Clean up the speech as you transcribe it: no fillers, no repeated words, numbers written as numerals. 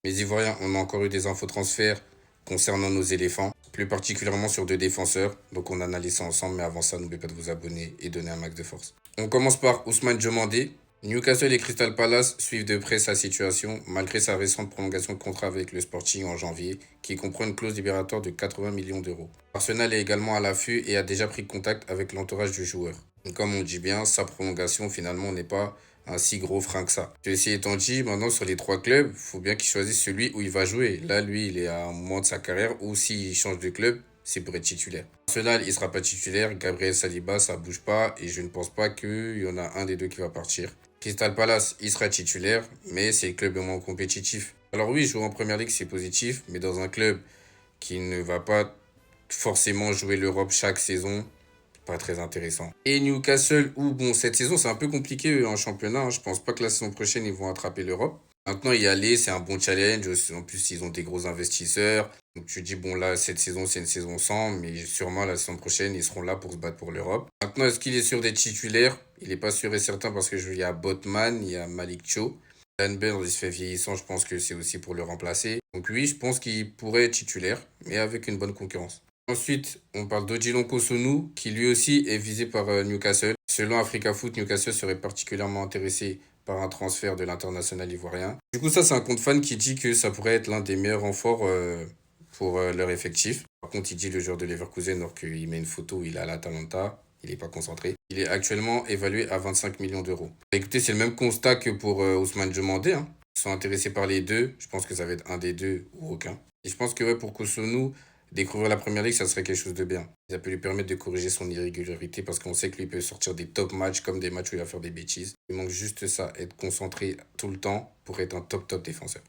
Les Ivoiriens, on a encore eu des infos transferts concernant nos éléphants, plus particulièrement sur deux défenseurs. Donc on analyse ça ensemble, mais avant ça, n'oubliez pas de vous abonner et donner un max de force. On commence par Ousmane Diomandé. Newcastle et Crystal Palace suivent de près sa situation, malgré sa récente prolongation de contrat avec le Sporting en janvier, qui comprend une clause libératoire de 80 millions d'euros. Arsenal est également à l'affût et a déjà pris contact avec l'entourage du joueur. Comme on dit bien, sa prolongation finalement n'est pas un si gros frein que ça. Ceci étant dit, maintenant sur les trois clubs, il faut bien qu'il choisisse celui où il va jouer. Là, lui, il est à un moment de sa carrière où s'il change de club, c'est pour être titulaire. Arsenal, il sera pas titulaire. Gabriel Saliba, ça bouge pas et je ne pense pas qu'il y en a un des deux qui va partir. Crystal Palace, il sera titulaire, mais c'est le club le moins compétitif. Alors oui, jouer en Première Ligue, c'est positif, mais dans un club qui ne va pas forcément jouer l'Europe chaque saison, pas très intéressant. Et Newcastle, où bon, cette saison c'est un peu compliqué en championnat, hein. Je pense pas que la saison prochaine ils vont attraper l'Europe. Maintenant y aller, c'est un bon challenge. En plus, ils ont des gros investisseurs. Donc tu dis, bon là, cette saison c'est une saison sans, mais sûrement la saison prochaine ils seront là pour se battre pour l'Europe. Maintenant, est-ce qu'il est sûr d'être titulaire? Il n'est pas sûr et certain parce que il y a Botman, il y a Malik Cho. Dan Burn, il se fait vieillissant, je pense que c'est aussi pour le remplacer. Donc oui, je pense qu'il pourrait être titulaire, mais avec une bonne concurrence. Ensuite, on parle d'Odilon Kosunu, qui lui aussi est visé par Newcastle. Selon Africa Foot, Newcastle serait particulièrement intéressé par un transfert de l'international ivoirien. Du coup, ça, c'est un compte fan qui dit que ça pourrait être l'un des meilleurs renforts pour leur effectif. Par contre, il dit le joueur de Leverkusen, alors qu'il met une photo où il est à l'Atalanta. Il n'est pas concentré. Il est actuellement évalué à 25 millions d'euros. Écoutez, c'est le même constat que pour Ousmane Diomandé, hein. Ils sont intéressés par les deux. Je pense que ça va être un des deux ou aucun. Et je pense que ouais, pour Kosunu, découvrir la première ligue, ça serait quelque chose de bien. Ça peut lui permettre de corriger son irrégularité parce qu'on sait que lui peut sortir des top matchs comme des matchs où il va faire des bêtises. Il manque juste ça, être concentré tout le temps pour être un top défenseur.